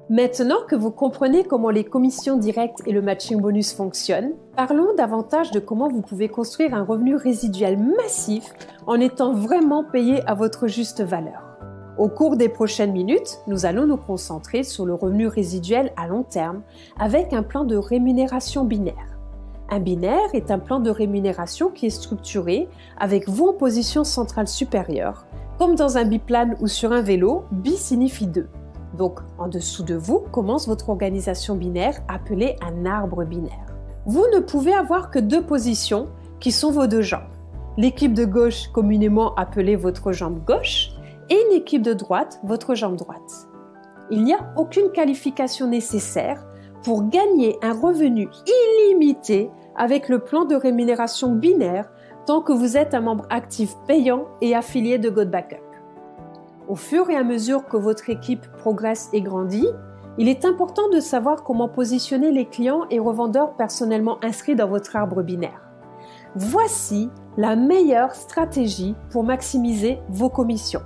Maintenant que vous comprenez comment les commissions directes et le matching bonus fonctionnent, parlons davantage de comment vous pouvez construire un revenu résiduel massif en étant vraiment payé à votre juste valeur. Au cours des prochaines minutes, nous allons nous concentrer sur le revenu résiduel à long terme avec un plan de rémunération binaire. Un binaire est un plan de rémunération qui est structuré avec vous en position centrale supérieure, comme dans un biplane ou sur un vélo, bi signifie 2. Donc, en dessous de vous commence votre organisation binaire appelée un arbre binaire. Vous ne pouvez avoir que 2 positions qui sont vos 2 jambes. L'équipe de gauche, communément appelée votre jambe gauche, et une équipe de droite, votre jambe droite. Il n'y a aucune qualification nécessaire pour gagner un revenu illimité avec le plan de rémunération binaire tant que vous êtes un membre actif payant et affilié de GoBackup. Au fur et à mesure que votre équipe progresse et grandit, il est important de savoir comment positionner les clients et revendeurs personnellement inscrits dans votre arbre binaire. Voici la meilleure stratégie pour maximiser vos commissions.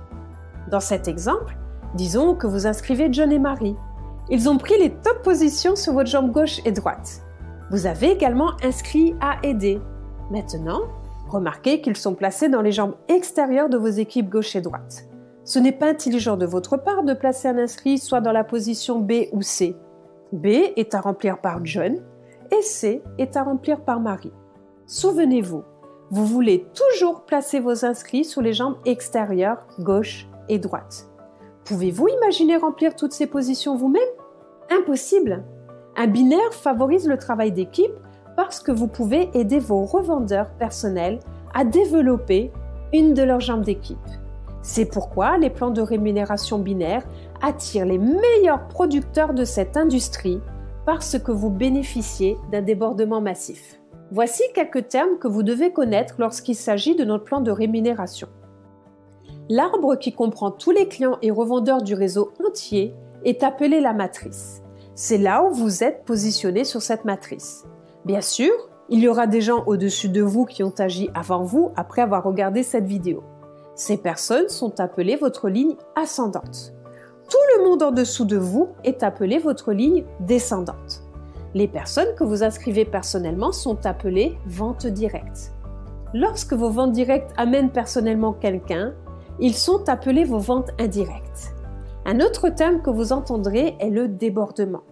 Dans cet exemple, disons que vous inscrivez John et Marie. Ils ont pris les top positions sur votre jambe gauche et droite. Vous avez également inscrit A et D. Maintenant, remarquez qu'ils sont placés dans les jambes extérieures de vos équipes gauche et droite. Ce n'est pas intelligent de votre part de placer un inscrit soit dans la position B ou C. B est à remplir par John et C est à remplir par Marie. Souvenez-vous, vous voulez toujours placer vos inscrits sur les jambes extérieures gauche et droite. Pouvez-vous imaginer remplir toutes ces positions vous-même? Impossible! Un binaire favorise le travail d'équipe parce que vous pouvez aider vos revendeurs personnels à développer une de leurs jambes d'équipe. C'est pourquoi les plans de rémunération binaire attirent les meilleurs producteurs de cette industrie parce que vous bénéficiez d'un débordement massif. Voici quelques termes que vous devez connaître lorsqu'il s'agit de notre plan de rémunération. L'arbre qui comprend tous les clients et revendeurs du réseau entier est appelé la matrice. C'est là où vous êtes positionné sur cette matrice. Bien sûr, il y aura des gens au-dessus de vous qui ont agi avant vous après avoir regardé cette vidéo. Ces personnes sont appelées votre ligne ascendante. Tout le monde en dessous de vous est appelé votre ligne descendante. Les personnes que vous inscrivez personnellement sont appelées ventes directes. Lorsque vos ventes directes amènent personnellement quelqu'un, ils sont appelés vos ventes indirectes. Un autre terme que vous entendrez est le débordement.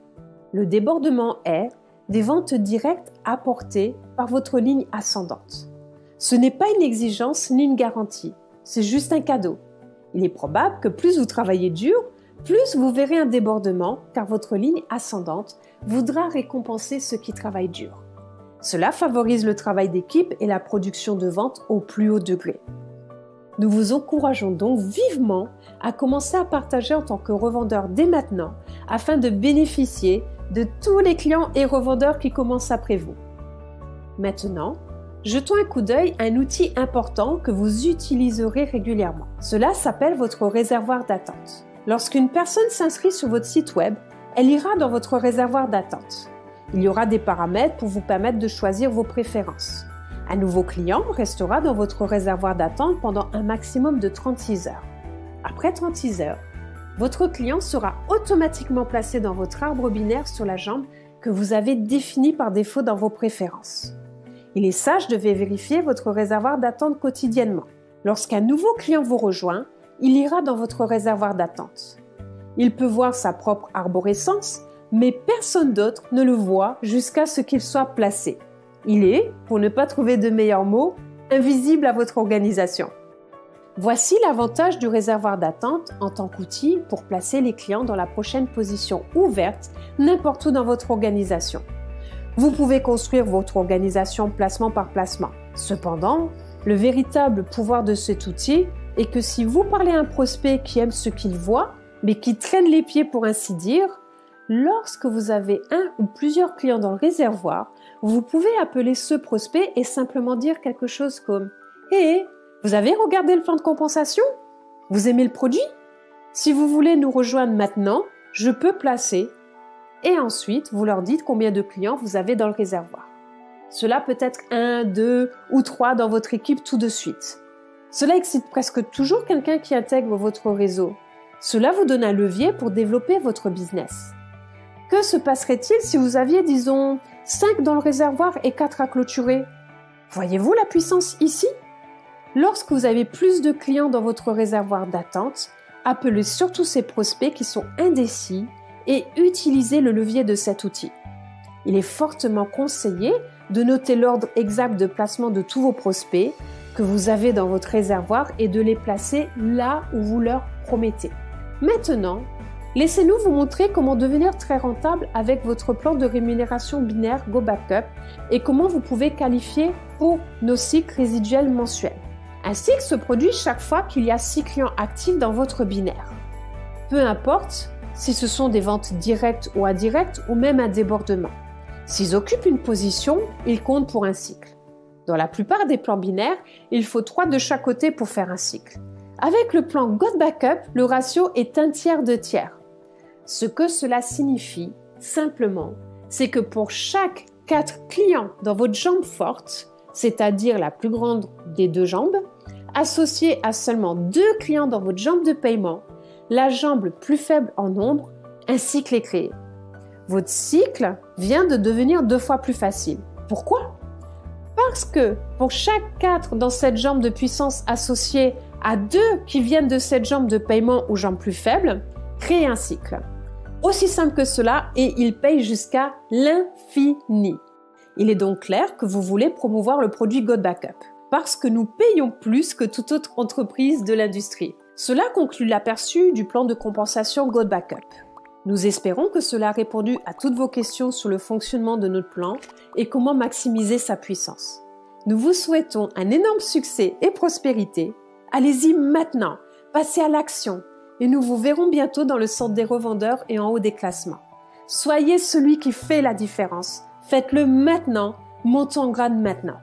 Le débordement est des ventes directes apportées par votre ligne ascendante. Ce n'est pas une exigence ni une garantie, c'est juste un cadeau. Il est probable que plus vous travaillez dur, plus vous verrez un débordement car votre ligne ascendante voudra récompenser ceux qui travaillent dur. Cela favorise le travail d'équipe et la production de ventes au plus haut degré. Nous vous encourageons donc vivement à commencer à partager en tant que revendeur dès maintenant afin de bénéficier de tous les clients et revendeurs qui commencent après vous. Maintenant, jetons un coup d'œil à un outil important que vous utiliserez régulièrement. Cela s'appelle votre réservoir d'attente. Lorsqu'une personne s'inscrit sur votre site web, elle ira dans votre réservoir d'attente. Il y aura des paramètres pour vous permettre de choisir vos préférences. Un nouveau client restera dans votre réservoir d'attente pendant un maximum de 36 heures. Après 36 heures, votre client sera automatiquement placé dans votre arbre binaire sur la jambe que vous avez définie par défaut dans vos préférences. Il est sage de vérifier votre réservoir d'attente quotidiennement. Lorsqu'un nouveau client vous rejoint, il ira dans votre réservoir d'attente. Il peut voir sa propre arborescence, mais personne d'autre ne le voit jusqu'à ce qu'il soit placé. Il est, pour ne pas trouver de meilleurs mots, invisible à votre organisation. Voici l'avantage du réservoir d'attente en tant qu'outil pour placer les clients dans la prochaine position ouverte n'importe où dans votre organisation. Vous pouvez construire votre organisation placement par placement. Cependant, le véritable pouvoir de cet outil est que si vous parlez à un prospect qui aime ce qu'il voit, mais qui traîne les pieds pour ainsi dire, lorsque vous avez un ou plusieurs clients dans le réservoir, vous pouvez appeler ce prospect et simplement dire quelque chose comme « Hé, vous avez regardé le plan de compensation? Vous aimez le produit? Si vous voulez nous rejoindre maintenant, je peux placer. » Et ensuite, vous leur dites combien de clients vous avez dans le réservoir. Cela peut être 1, 2 ou 3 dans votre équipe tout de suite. Cela excite presque toujours quelqu'un qui intègre votre réseau. Cela vous donne un levier pour développer votre business. Que se passerait-il si vous aviez, disons, 5 dans le réservoir et 4 à clôturer? Voyez-vous la puissance ici? Lorsque vous avez plus de clients dans votre réservoir d'attente, appelez surtout ces prospects qui sont indécis et utilisez le levier de cet outil. Il est fortement conseillé de noter l'ordre exact de placement de tous vos prospects que vous avez dans votre réservoir et de les placer là où vous leur promettez. Maintenant, laissez-nous vous montrer comment devenir très rentable avec votre plan de rémunération binaire GoBackup et comment vous pouvez qualifier pour nos cycles résiduels mensuels. Un cycle se produit chaque fois qu'il y a 6 clients actifs dans votre binaire. Peu importe si ce sont des ventes directes ou indirectes ou même un débordement. S'ils occupent une position, ils comptent pour un cycle. Dans la plupart des plans binaires, il faut 3 de chaque côté pour faire un cycle. Avec le plan GoBackup, le ratio est 1/3. Ce que cela signifie, simplement, c'est que pour chaque 4 clients dans votre jambe forte, c'est-à-dire la plus grande des 2 jambes, associé à seulement 2 clients dans votre jambe de paiement, la jambe plus faible en nombre, un cycle est créé. Votre cycle vient de devenir 2 fois plus facile. Pourquoi? Parce que pour chaque 4 dans cette jambe de puissance associée à 2 qui viennent de cette jambe de paiement ou jambe plus faible, créez un cycle. Aussi simple que cela et il paye jusqu'à l'infini. Il est donc clair que vous voulez promouvoir le produit GoBackup parce que nous payons plus que toute autre entreprise de l'industrie. Cela conclut l'aperçu du plan de compensation GoBackup. Nous espérons que cela a répondu à toutes vos questions sur le fonctionnement de notre plan et comment maximiser sa puissance. Nous vous souhaitons un énorme succès et prospérité. Allez-y maintenant, passez à l'action et nous vous verrons bientôt dans le centre des revendeurs et en haut des classements. Soyez celui qui fait la différence. Faites-le maintenant, montons en grade maintenant.